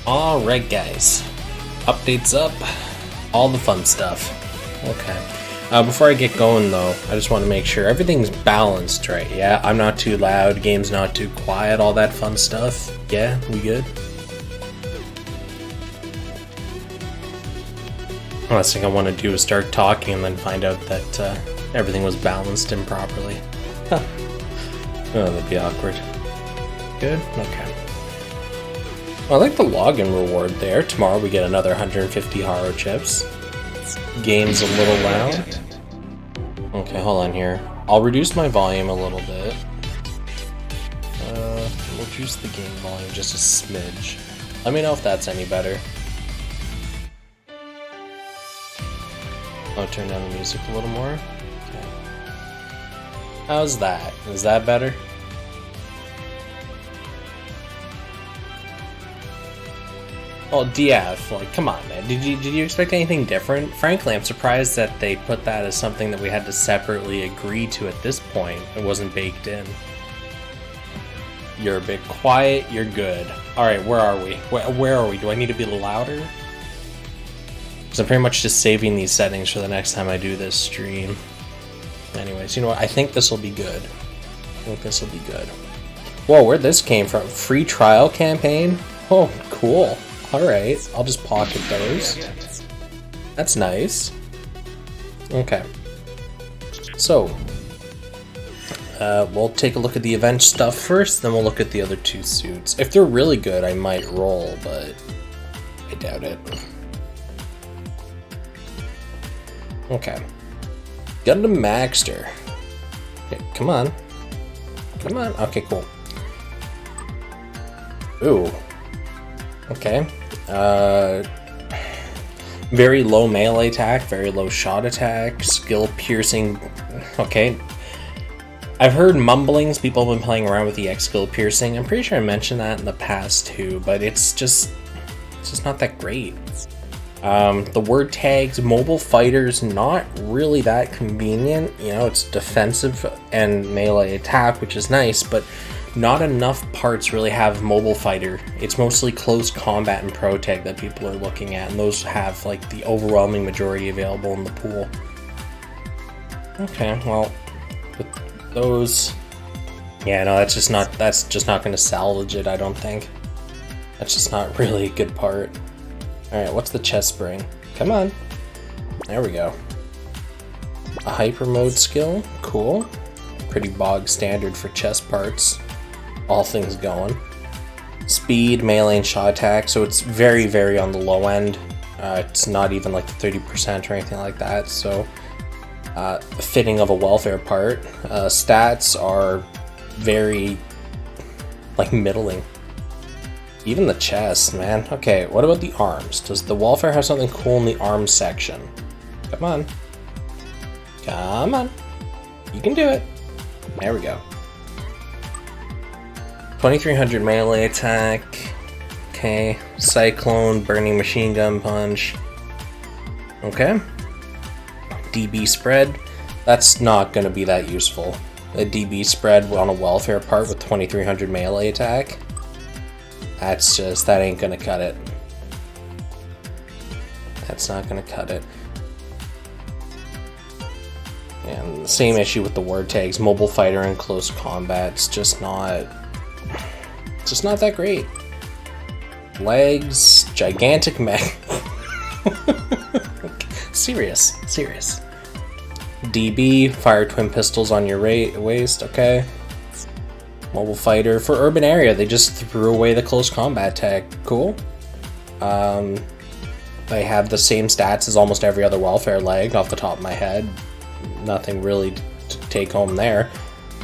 Alright guys, updates up, all the fun stuff. Okay, before I get going though, I just want to make sure everything's balanced right, yeah? I'm not too loud, game's not too quiet, all that fun stuff. Yeah, we good? Last thing I want to do is start talking and then find out that everything was balanced improperly. Huh. Oh, that'd be awkward. Good? Okay. I like the login reward there. Tomorrow we get another 150 Haro chips. Game's a little loud. Okay, hold on here. I'll reduce my volume a little bit. We'll reduce the game volume just a smidge. Let me know if that's any better. I'll turn down the music a little more. Okay. How's that? Is that better? Well, DF, like, come on, man. Did you expect anything different? Frankly, I'm surprised that they put that as something that we had to separately agree to at this point. It wasn't baked in. You're a bit quiet, you're good. Alright, where are we? Where are we? Do I need to be louder? Because I'm pretty much just saving these settings for the next time I do this stream. Anyways, you know what? I think this will be good. Whoa, where'd this came from? Free trial campaign? Oh, cool. Alright, I'll just pocket those. That's nice. Okay. So, we'll take a look at the event stuff first, then we'll look at the other two suits. If they're really good, I might roll, but I doubt it. Okay. Gundam Maxter. Okay, come on. Come on. Okay, cool. Ooh. Okay. Very low melee attack, very low shot attack, skill piercing. Okay. I've heard mumblings, people have been playing around with the X skill piercing. I'm pretty sure I mentioned that in the past too, but it's just not that great. The word tags, mobile fighters, not really that convenient. You know, it's defensive and melee attack, which is nice, but not enough parts really have mobile fighter. It's mostly close combat and pro tag that people are looking at, and those have like the overwhelming majority available in the pool. Okay, well, with those, yeah, no, that's just not going to salvage it. I don't think. That's just not really a good part. Alright, what's the chest spring? Come on. There we go. A hyper mode skill. Cool. Pretty bog standard for chest parts. All things going. Speed, melee, and shot attack. So it's very, very on the low end. It's not even like the 30% or anything like that. So fitting of a welfare part. Stats are very like middling. Even the chest, man. Okay, what about the arms? Does the welfare have something cool in the arms section? Come on. Come on. You can do it. There we go. 2300 melee attack. Okay. Cyclone, burning machine gun punch. Okay. DB spread. That's not going to be that useful. A DB spread on a welfare part with 2300 melee attack. That ain't gonna cut it. That's not gonna cut it. And the same issue with the word tags, mobile fighter and close combat. It's just not that great. Legs, gigantic mech. Serious. DB, fire twin pistols on your waist, okay. Mobile fighter. For urban area, they just threw away the close combat tag. Cool. They have the same stats as almost every other welfare leg off the top of my head. Nothing really to take home there.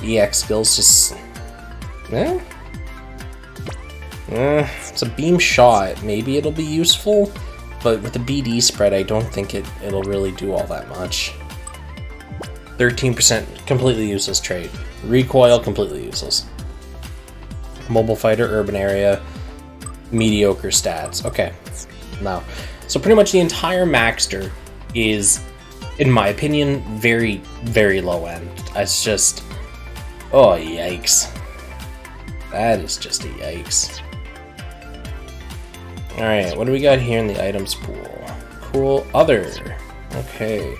EX skills just... it's a beam shot. Maybe it'll be useful, but with the BD spread, I don't think it'll really do all that much. 13% completely useless trait. Recoil, completely useless. Mobile fighter, urban area, mediocre stats. Okay, now, so pretty much the entire Maxter is, in my opinion, very, very low end. It's just, oh yikes. That is just a yikes. Alright, what do we got here in the items pool? Cool, other. Okay.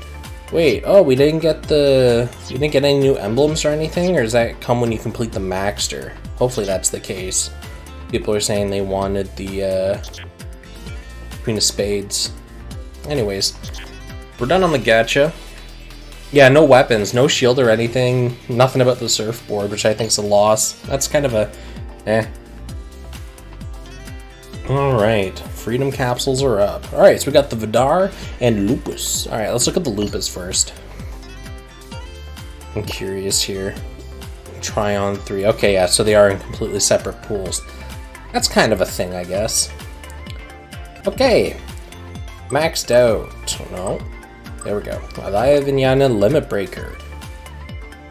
Wait, oh, we didn't get any new emblems or anything? Or does that come when you complete the Maxter? Hopefully that's the case. People are saying they wanted the Queen of Spades. Anyways, we're done on the gacha. Yeah, no weapons, no shield or anything. Nothing about the surfboard, which I think is a loss. That's kind of a eh. Alright, freedom capsules are up. Alright, so we got the Vidar and Lupus. Alright, let's look at the Lupus first. I'm curious here. Try on 3. Okay, yeah, so they are in completely separate pools. That's kind of a thing, I guess. Okay. Maxed out. No. There we go. Alaya Vinyana Limit Breaker.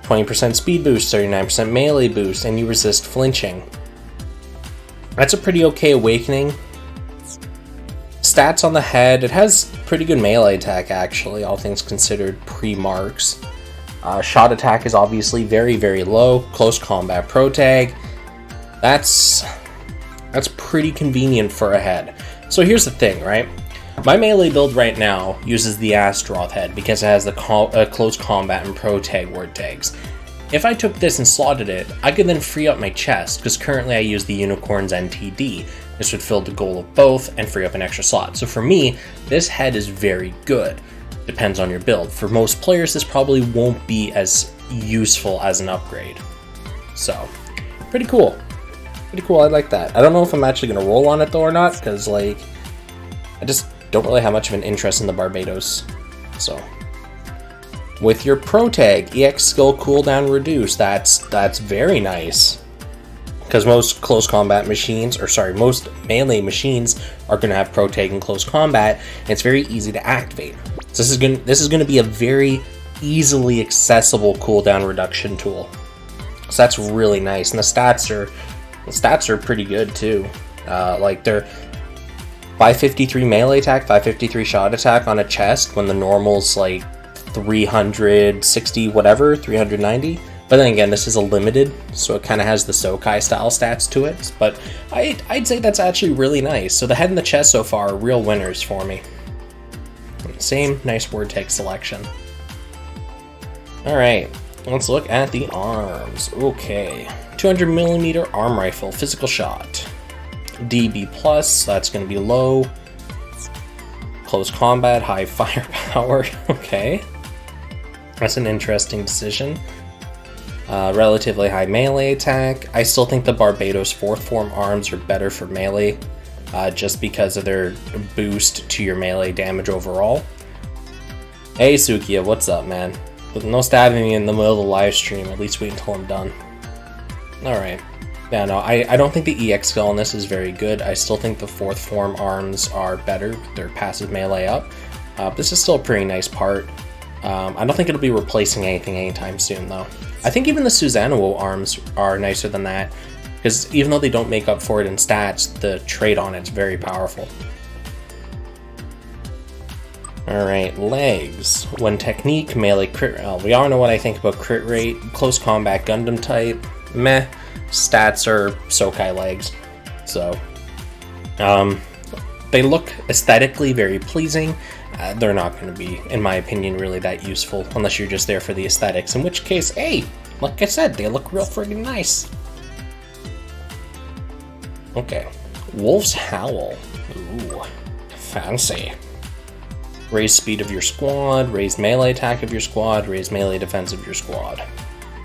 20% speed boost, 39% melee boost, and you resist flinching. That's a pretty okay awakening. Stats on the head, it has pretty good melee attack actually, all things considered pre-marks. Shot attack is obviously very, very low. Close combat pro tag. That's pretty convenient for a head. So here's the thing, right? My melee build right now uses the Astaroth head because it has the close combat and pro tag word tags. If I took this and slotted it, I could then free up my chest, because currently I use the Unicorn's NTD. This would fill the goal of both and free up an extra slot. So for me, this head is very good. Depends on your build. For most players, this probably won't be as useful as an upgrade. So, pretty cool. Pretty cool, I like that. I don't know if I'm actually going to roll on it though or not, because like, I just don't really have much of an interest in the Barbatos. So, with your pro tag, EX skill cooldown reduced, that's very nice. Because most close combat machines, or sorry, most melee machines are going to have pro tag in close combat, and it's very easy to activate. So this is going to be a very easily accessible cooldown reduction tool. So that's really nice, and the stats are pretty good too. Like they're 553 melee attack, 553 shot attack on a chest when the normal's like 360 whatever, 390. But then again, this is a limited, so it kind of has the Sokai style stats to it. But I'd say that's actually really nice. So the head and the chest so far are real winners for me. Same nice word tag selection. Alright, let's look at the arms. Okay, 200mm arm rifle, physical shot. DB+, that's going to be low. Close combat, high firepower. Okay, that's an interesting decision. Relatively high melee attack. I still think the Barbatos 4th form arms are better for melee, just because of their boost to your melee damage overall. Hey Sukiya, what's up, man? With no stabbing me in the middle of the live stream, at least wait until I'm done. Alright. Yeah, no, I don't think the EX skill on this is very good. I still think the 4th form arms are better with their passive melee up. This is still a pretty nice part. I don't think it'll be replacing anything anytime soon, though. I think even the Susanoo arms are nicer than that, because even though they don't make up for it in stats, the trait on it's very powerful. Alright, legs. When technique, melee crit rate. We all know what I think about crit rate. Close combat Gundam type, meh. Stats are Sokai legs. So, they look aesthetically very pleasing. They're not going to be, in my opinion, really that useful unless you're just there for the aesthetics, in which case, hey, like I said, they look real friggin' nice. Okay, Wolf's Howl. Ooh, fancy. Raise speed of your squad, raise melee attack of your squad, raise melee defense of your squad.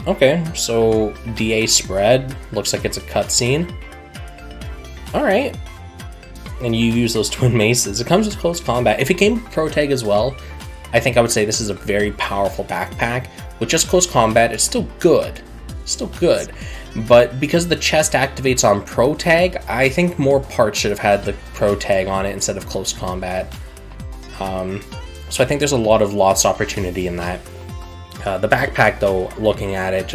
Okay, so DA spread, looks like it's a cutscene. Alright. And you use those twin maces. It comes with close combat. If it came with pro tag as well, I think I would say this is a very powerful backpack. With just close combat, it's still good. Still good. But because the chest activates on pro tag, I think more parts should have had the pro tag on it instead of close combat. So I think there's a lot of lost opportunity in that. The backpack, though, looking at it,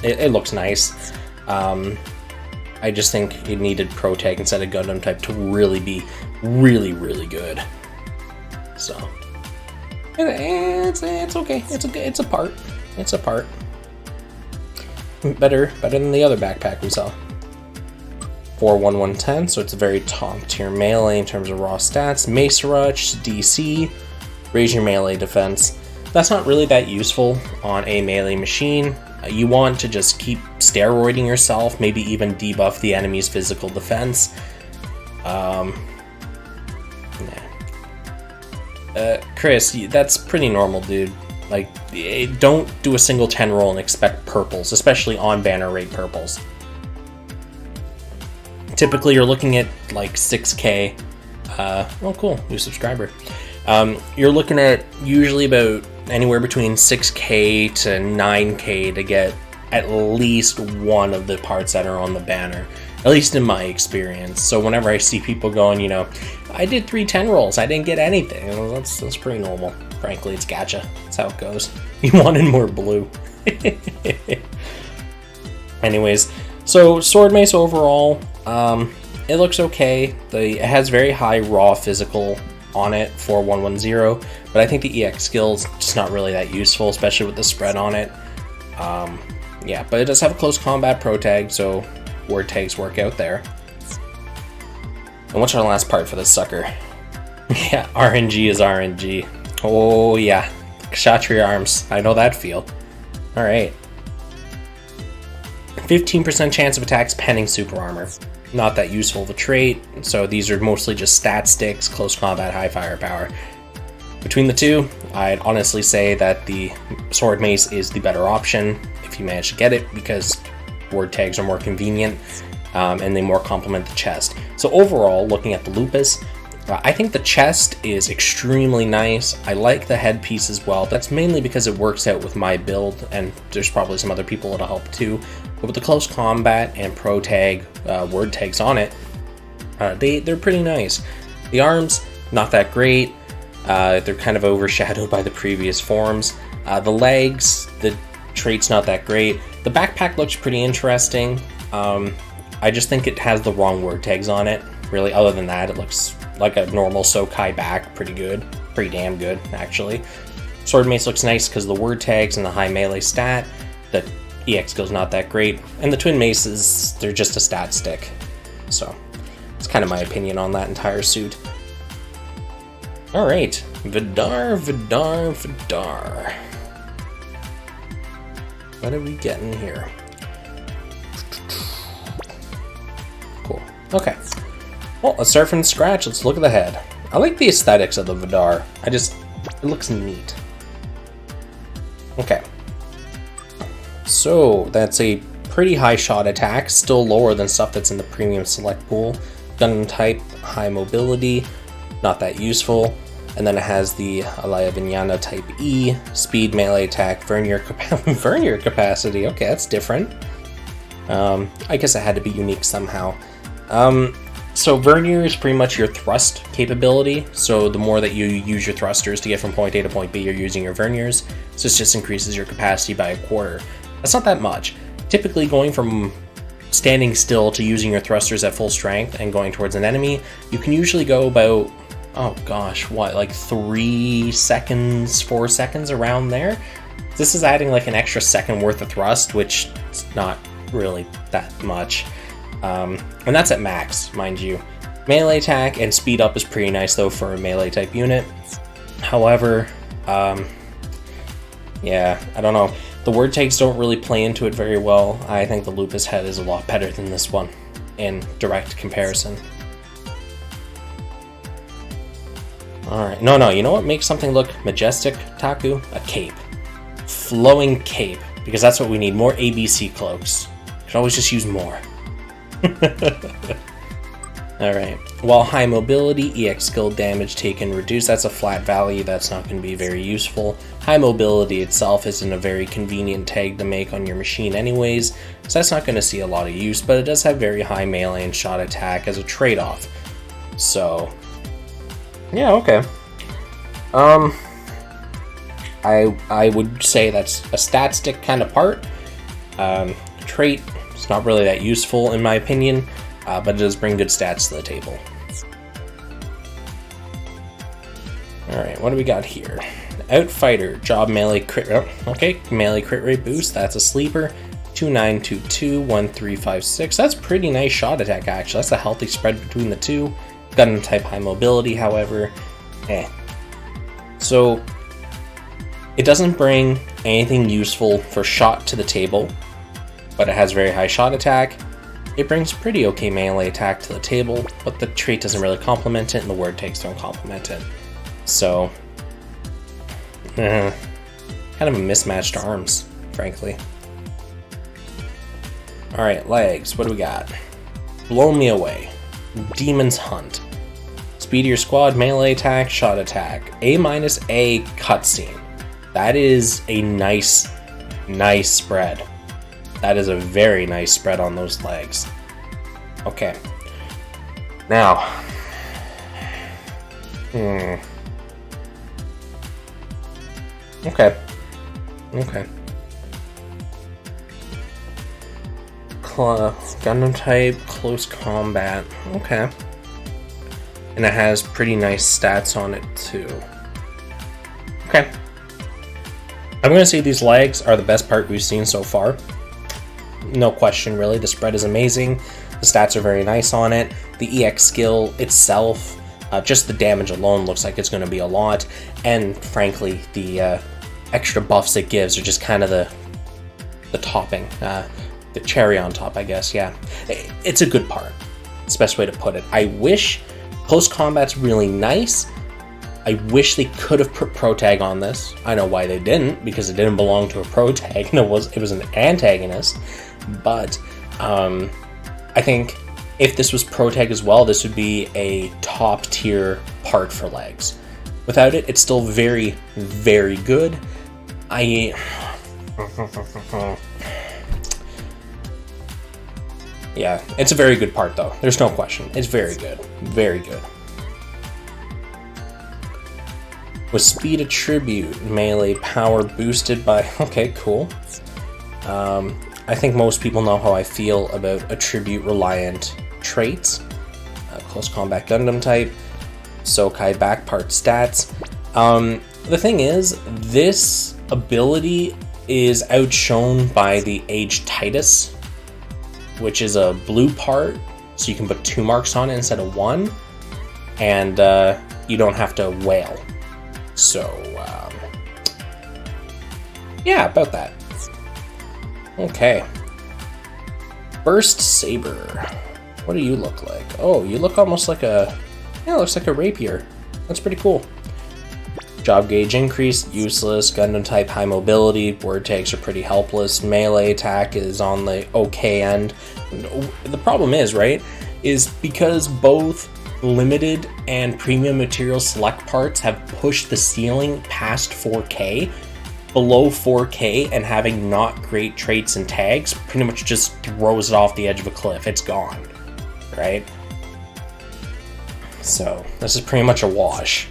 it looks nice. I just think it needed pro tag instead of Gundam type to really be really good. So it's okay. It's a part. It's a part. Better than the other backpack we saw. for 1110, so it's a very top tier melee in terms of raw stats. Mace Rush, DC, raise your melee defense. That's not really that useful on a melee machine. You want to just keep steroiding yourself, maybe even debuff the enemy's physical defense. Chris, that's pretty normal, dude. Like, don't do a single 10 roll and expect purples, especially on banner rate purples. Typically, you're looking at like 6k. Oh, cool, new subscriber. You're looking at usually about anywhere between 6k to 9k to get at least one of the parts that are on the banner, at least in my experience. So whenever I see people going, you know, I did 3 10 rolls, I didn't get anything, that's pretty normal. Frankly, it's gacha. That's how it goes. You wanted more blue. Anyways, so Sword Mace overall, it looks okay. It has very high raw physical on it for 110, but I think the EX skill's just not really that useful, especially with the spread on it. Yeah, but it does have a close combat pro tag, so word tags work out there. And what's our last part for this sucker? Yeah, RNG is RNG. Oh yeah, Kshatriya arms. I know that feel. Alright. 15% chance of attacks pending super armor. Not that useful of a trait, so these are mostly just stat sticks, close combat, high firepower. Between the two, I'd honestly say that the Sword Mace is the better option if you manage to get it, because word tags are more convenient and they more complement the chest. So overall, looking at the Lupus, I think the chest is extremely nice. I like the headpiece as well. That's mainly because it works out with my build, and there's probably some other people that'll help too. But with the close combat and pro tag word tags on it, they're pretty nice. The arms, not that great. They're kind of overshadowed by the previous forms. The legs, the trait's not that great. The backpack looks pretty interesting. I just think it has the wrong word tags on it. Really, other than that, it looks like a normal Sokai back. Pretty good. Pretty damn good, actually. Sword Mace looks nice because the word tags and the high melee stat. The EX skill's not that great. And the twin maces, they're just a stat stick. So, it's kind of my opinion on that entire suit. Alright, Vidar. What are we getting here? Cool. Okay. Well, let's start from scratch. Let's look at the head. I like the aesthetics of the Vidar. It looks neat. Okay. So, that's a pretty high shot attack, still lower than stuff that's in the premium select pool. Gundam type, high mobility, not that useful. And then it has the Alaya Vinyana type E, speed, melee attack, vernier capacity. Okay, that's different. I guess it had to be unique somehow. So vernier is pretty much your thrust capability. So the more that you use your thrusters to get from point A to point B, you're using your verniers. So this just increases your capacity by a quarter. That's not that much. Typically going from standing still to using your thrusters at full strength and going towards an enemy, you can usually go about, oh gosh, what, like 3 seconds, 4 seconds, around there? This is adding like an extra second worth of thrust, which is not really that much. And that's at max, mind you. Melee attack and speed up is pretty nice though for a melee type unit. However, yeah, I don't know. The word tags don't really play into it very well. I think the Lupus head is a lot better than this one in direct comparison. Alright, no, you know what makes something look majestic, Taku? A cape. Flowing cape, because that's what we need, more ABC cloaks. Could always just use more. Alright, while high mobility, EX skill damage taken reduced, that's a flat value, that's not going to be very useful. High mobility itself isn't a very convenient tag to make on your machine anyways, so that's not going to see a lot of use, but it does have very high melee and shot attack as a trade-off. So, yeah, okay. I would say that's a stat stick kind of part. Trait, it's not really that useful in my opinion, but it does bring good stats to the table. Alright, what do we got here? Outfighter, job melee crit, okay, melee crit rate boost, that's a sleeper. 2922, 1356. That's pretty nice shot attack, actually. That's a healthy spread between the two. Gundam type high mobility, however, So, it doesn't bring anything useful for shot to the table, but it has very high shot attack. It brings pretty okay melee attack to the table, but the trait doesn't really complement it, and the word takes don't complement it. So, kind of a mismatched arms, frankly. Alright, legs, what do we got? Blow Me Away, Demon's Hunt, Speedier Squad, melee attack, shot attack, A- A cutscene. That is a nice spread. That is a very nice spread on those legs. Okay. Now. Okay. Gundam type, close combat. Okay. And it has pretty nice stats on it too. Okay. I'm going to say these legs are the best part we've seen so far. No question, really. The spread is amazing. The stats are very nice on it. The EX skill itself, just the damage alone looks like it's going to be a lot. And frankly, the extra buffs it gives are just kind of the topping. The cherry on top, I guess, yeah. It's a good part. It's the best way to put it. I wish close combat's really nice. I wish they could have put pro tag on this. I know why they didn't, because it didn't belong to a pro tag, and it was an antagonist. But I think if this was pro tag as well, this would be a top tier part for legs. Without it, it's still very, very good. Yeah, it's a very good part though. There's no question. It's very good. Very good. With speed attribute, melee power boosted by... Okay, cool. I think most people know how I feel about attribute-reliant traits. Close combat Gundam type. Sokai back part stats. The thing is, this ability is outshone by the Age Titus, which is a blue part, so you can put 2 marks on it instead of 1, and you don't have to wail. So, yeah, about that. Okay. Burst Saber. What do you look like? Oh, you look almost like a... Yeah, it looks like a rapier. That's pretty cool. Job gauge increase, useless. Gundam type, high mobility. Word tags are pretty helpless. Melee attack is on the okay end. The problem is, right, is because both limited and premium material select parts have pushed the ceiling past 4K, below 4K and having not great traits and tags pretty much just throws it off the edge of a cliff. It's gone, right? So this is pretty much a wash.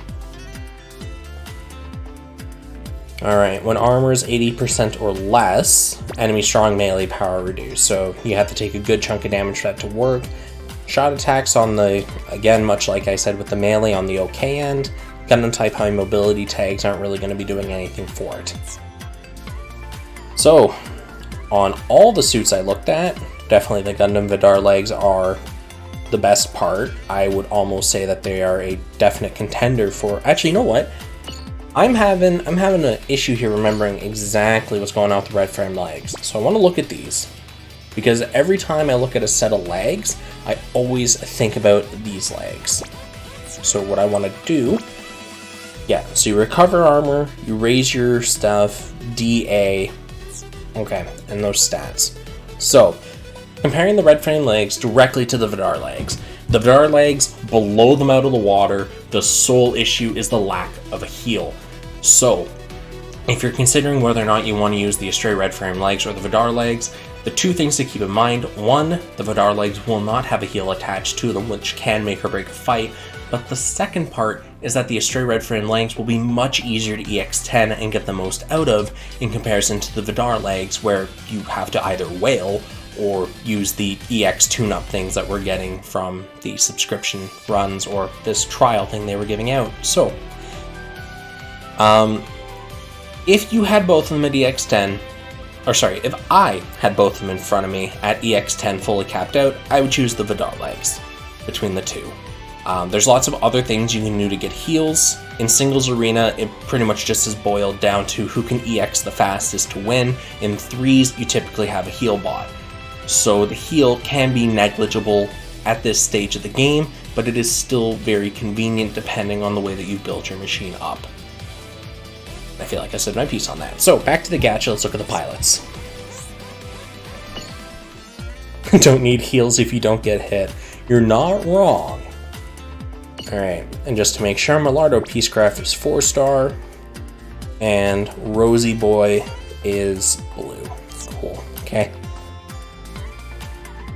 Alright, when armor is 80% or less, enemy strong melee power reduced. So you have to take a good chunk of damage for that to work. Shot attacks on the, again, much like I said with the melee, on the okay end. Gundam type high mobility tags aren't really going to be doing anything for it. So, on all the suits I looked at, definitely the Gundam Vidar legs are the best part. I would almost say that they are a definite contender for... Actually, you know what? I'm having an issue here remembering exactly what's going on with the red frame legs. So I want to look at these, because every time I look at a set of legs, I always think about these legs. So what I want to do, yeah, so you recover armor, you raise your stuff, DA, okay, and those stats. So, comparing the red frame legs directly to the Vidar legs. The Vidar legs blow them out of the water. The sole issue is the lack of a heal. So, if you're considering whether or not you want to use the Astray red frame legs or the Vidar legs, the two things to keep in mind: one, the Vidar legs will not have a heal attached to them, which can make or break a fight. But the second part is that the Astray red frame legs will be much easier to EX10 and get the most out of in comparison to the Vidar legs, where you have to either wail or use the EX tune-up things that we're getting from the subscription runs or this trial thing they were giving out. So, if you had both of them at EX10, or sorry, if I had both of them in front of me at EX10 fully capped out, I would choose the Vidar legs between the two. There's lots of other things you can do to get heals. In singles arena, it pretty much just is boiled down to who can EX the fastest to win. In threes, you typically have a heal bot. So the heal can be negligible at this stage of the game, but it is still very convenient depending on the way that you build your machine up. I feel like I said my piece on that. So back to the gacha, let's look at the pilots. Don't need heals if you don't get hit. You're not wrong. Alright, and just to make sure, Millardo Peacecraft is 4-star, and Rosie Boy is blue. Cool, okay.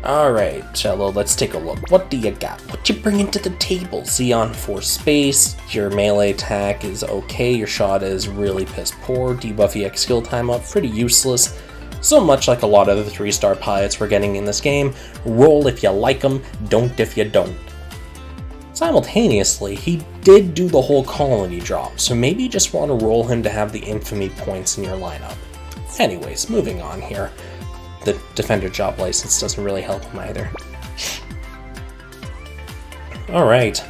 Alright, Cello, let's take a look. What do you got? What you bringing to the table? Xeon 4 space, your melee attack is okay, your shot is really piss poor, debuff EX skill time up, pretty useless. So much like a lot of the 3-star pilots we're getting in this game. Roll if you like them, don't if you don't. Simultaneously, he did do the whole colony drop, so maybe you just want to roll him to have the infamy points in your lineup. Anyways, moving on here. The Defender job license doesn't really help him either. Alright.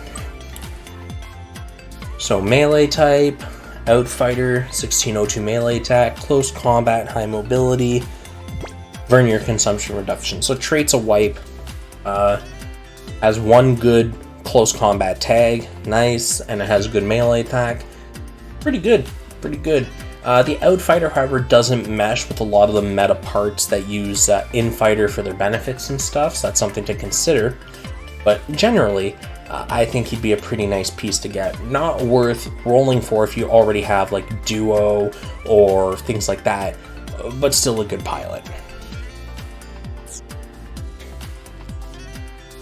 So melee type, Outfighter, 1602 melee attack, close combat, high mobility, Vernier consumption reduction. So trait's a wipe. Has one good close combat tag, nice, and it has good melee attack. Pretty good, pretty good. The Outfighter, however, doesn't mesh with a lot of the meta parts that use Infighter for their benefits and stuff, so that's something to consider. But generally, I think he'd be a pretty nice piece to get. Not worth rolling for if you already have like Duo or things like that, but still a good pilot.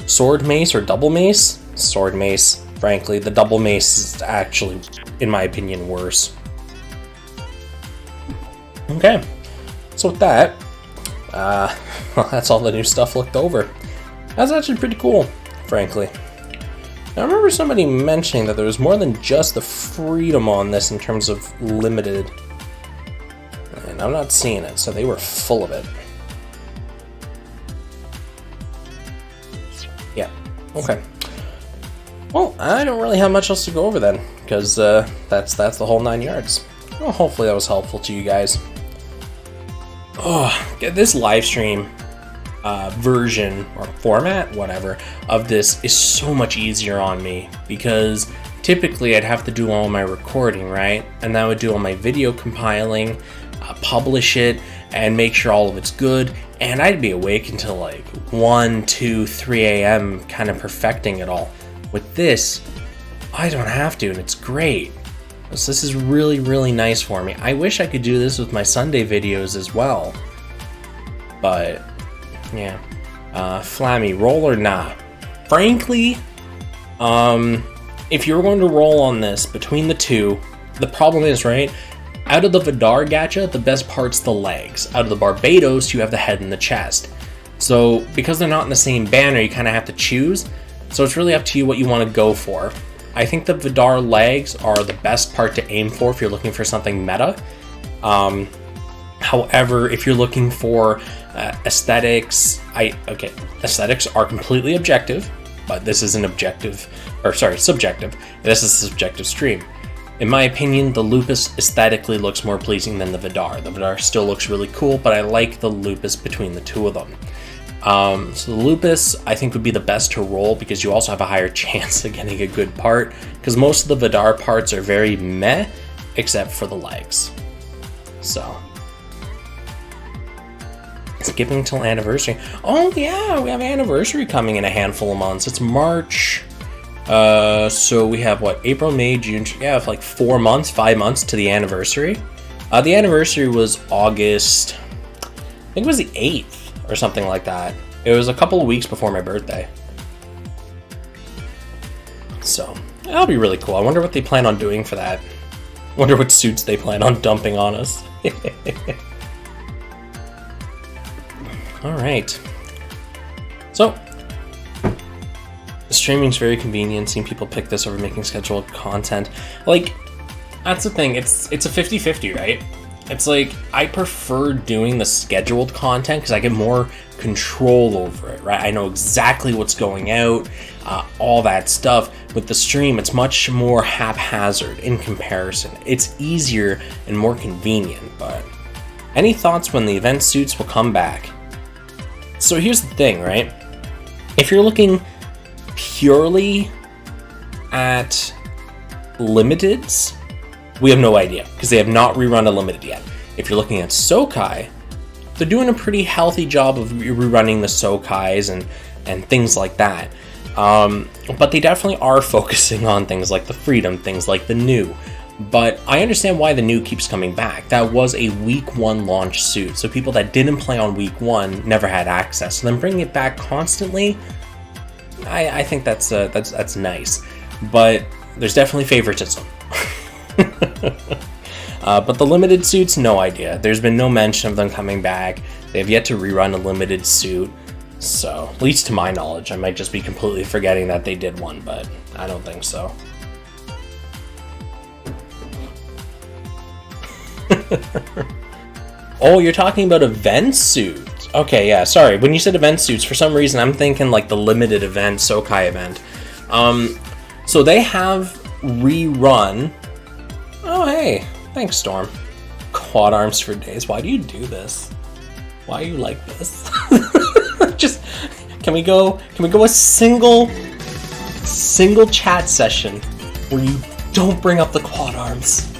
Sword Mace or Double Mace? Sword Mace. Frankly, the Double Mace is actually, in my opinion, worse. Okay, so with that, well, that's all the new stuff looked over. That's actually pretty cool, frankly. Now, I remember somebody mentioning that there was more than just the freedom on this in terms of limited, and I'm not seeing it, so they were full of it. Yeah, okay. Well, I don't really have much else to go over then, because that's the whole 9 yards. Well, hopefully that was helpful to you guys. Oh, this live stream version or format, whatever, of this is so much easier on me because typically I'd have to do all my recording, right? And that would do all my video compiling, publish it, and make sure all of it's good. And I'd be awake until like 1, 2, 3 a.m. kind of perfecting it all. With this, I don't have to, and it's great. So this is really, really nice for me. I wish I could do this with my Sunday videos as well. But, yeah. Flammy, roll or nah? Frankly, if you're going to roll on this between the two, the problem is, right? Out of the Vidar gacha, the best part's the legs. Out of the Barbatos, you have the head and the chest. So, because they're not in the same banner, you kind of have to choose. So it's really up to you what you want to go for. I think the Vidar legs are the best part to aim for if you're looking for something meta. However, if you're looking for aesthetics, aesthetics are completely objective, but this is an subjective. This is a subjective stream. In my opinion, the Lupus aesthetically looks more pleasing than the Vidar. The Vidar still looks really cool, but I like the Lupus between the two of them. So the Lupus, I think, would be the best to roll because you also have a higher chance of getting a good part, because most of the Vidar parts are very meh, except for the legs. So, skipping till anniversary. Oh yeah, we have anniversary coming in a handful of months. It's March. So we have what, April, May, June, yeah, like 5 months to the anniversary. The anniversary was August, I think it was the 8th. Or something like that. It was a couple of weeks before my birthday. So, that'll be really cool. I wonder what they plan on doing for that. I wonder what suits they plan on dumping on us. Alright. So, the streaming's very convenient. Seeing people pick this over making scheduled content. Like, that's the thing. It's a 50-50, right? it's like I prefer doing the scheduled content because I get more control over it, right? I know exactly what's going out, all that stuff. With the stream, it's much more haphazard in comparison. It's easier and more convenient, but any thoughts when the event suits will come back? So here's the thing, right? If you're looking purely at limiteds, we have no idea because they have not rerun a limited yet. If you're looking at Sokai, they're doing a pretty healthy job of rerunning the Sokais and things like that. But they definitely are focusing on things like the Freedom, things like the New. But I understand why the New keeps coming back. That was a week 1 launch suit, so people that didn't play on week 1 never had access. So then bringing it back constantly, I think that's nice. But there's definitely favoritism. But the limited suits, no idea. There's been no mention of them coming back. They have yet to rerun a limited suit. So, at least to my knowledge, I might just be completely forgetting that they did one, but I don't think so. Oh, you're talking about event suits. Okay, yeah, sorry. When you said event suits, for some reason I'm thinking like the limited event, Sokai event. So they have rerun. Oh, hey, thanks, Storm. Quad arms for days. Why do you do this? Why are you like this? Just can we go a single chat session where you don't bring up the quad arms,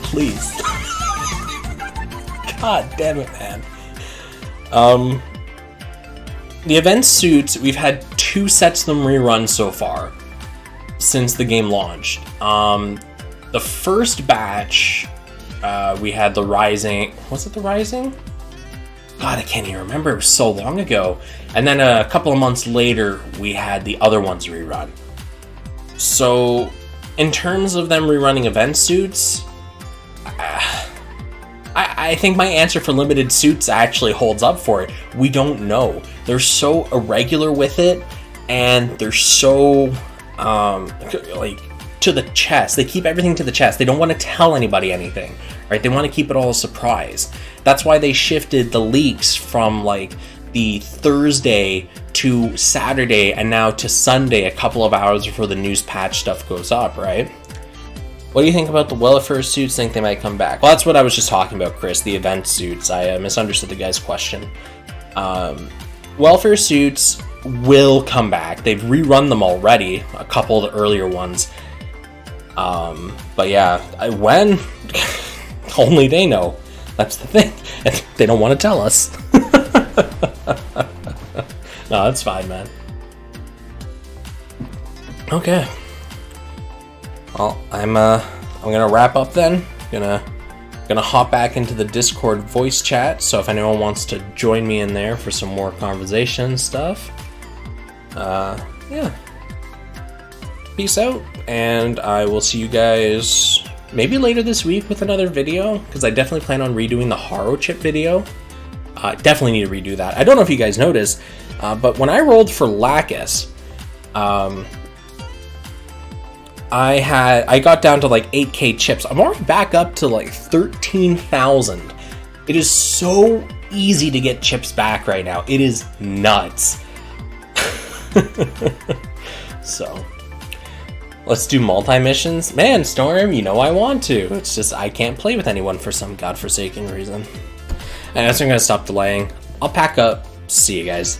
please? God damn it, man. The event suits, we've had 2 sets of them rerun so far since the game launched. The first batch, we had the Rising. Was it the Rising? God, I can't even remember. It was so long ago. And then a couple of months later, we had the other ones rerun. So, in terms of them rerunning event suits, I think my answer for limited suits actually holds up for it. We don't know. They're so irregular with it, and they're so, like, to the chest. They keep everything to the chest. They don't want to tell anybody anything, right? They want to keep it all a surprise. That's why they shifted the leaks from, like, the Thursday to Saturday and now to Sunday a couple of hours before the news patch stuff goes up, right? What do you think about the welfare suits? Think they might come back? Well, that's what I was just talking about, Chris, the event suits. I misunderstood the guy's question. Welfare suits will come back. They've rerun them already, a couple of the earlier ones. But yeah, when? Only they know. That's the thing. And they don't want to tell us. No, that's fine, man. Okay. Well, I'm gonna wrap up then. Gonna hop back into the Discord voice chat. So if anyone wants to join me in there for some more conversation stuff, yeah. Peace out, and I will see you guys maybe later this week with another video, because I definitely plan on redoing the Haro chip video. Definitely need to redo that. I don't know if you guys noticed, but when I rolled for Lacus, I got down to like 8k chips. I'm already back up to like 13,000. It is so easy to get chips back right now. It is nuts. So, let's do multi-missions. Man, Storm, you know I want to. It's just I can't play with anyone for some godforsaken reason. And so I'm going to stop delaying. I'll pack up. See you guys.